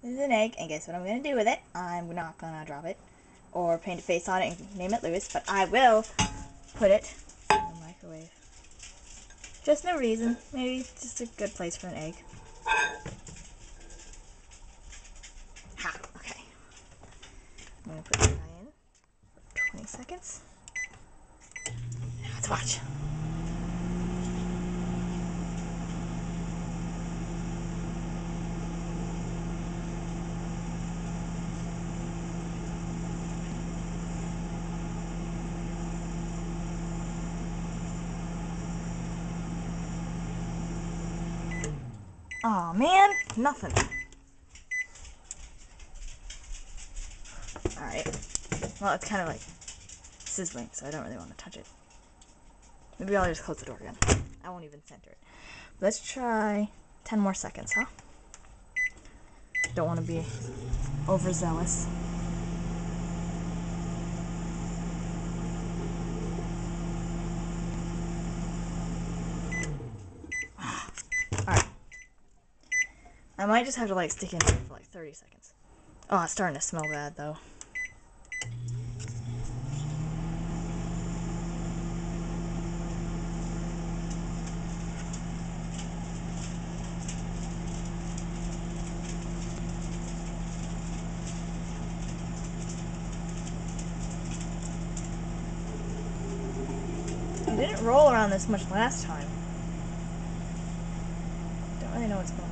This is an egg, and guess what I'm going to do with it? I'm not going to drop it or paint a face on it and name it Lewis, but I will put it in the microwave. Just no reason. Maybe it's just a good place for an egg. Ha! Okay. I'm going to put this guy in for 20 seconds. Now let's watch. Aw, man, nothing. Alright. Well, it's kind of like sizzling, so I don't really want to touch it. Maybe I'll just close the door again. I won't even center it. Let's try 10 more seconds, huh? Don't want to be overzealous. Alright. I might just have to, like, stick in here for, like, 30 seconds. Oh, it's starting to smell bad, though. It didn't roll around this much last time. Don't really know what's going on.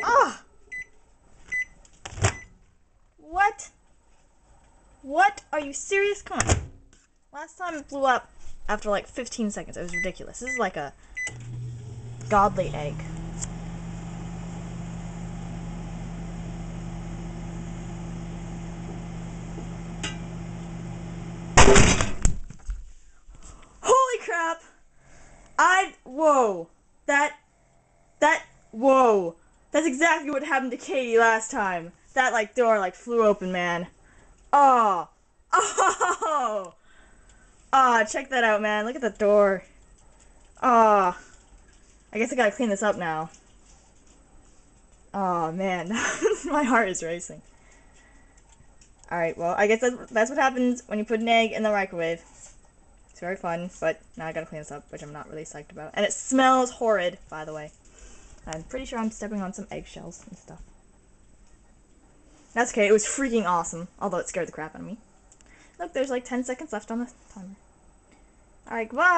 Ah! What? What? Are you serious? Come on. Last time it blew up after like 15 seconds. It was ridiculous. This is like a godly egg. Holy crap! Whoa. Whoa. That's exactly what happened to Katie last time. That, like, door, like, flew open, man. Oh. Oh. Oh, check that out, man. Look at the door. Oh. I guess I gotta clean this up now. Oh, man. My heart is racing. Alright, well, I guess that's what happens when you put an egg in the microwave. It's very fun, but now I gotta clean this up, which I'm not really psyched about. And it smells horrid, by the way. I'm pretty sure I'm stepping on some eggshells and stuff. That's okay, it was freaking awesome, although it scared the crap out of me. Look, there's like 10 seconds left on the timer. Alright, goodbye!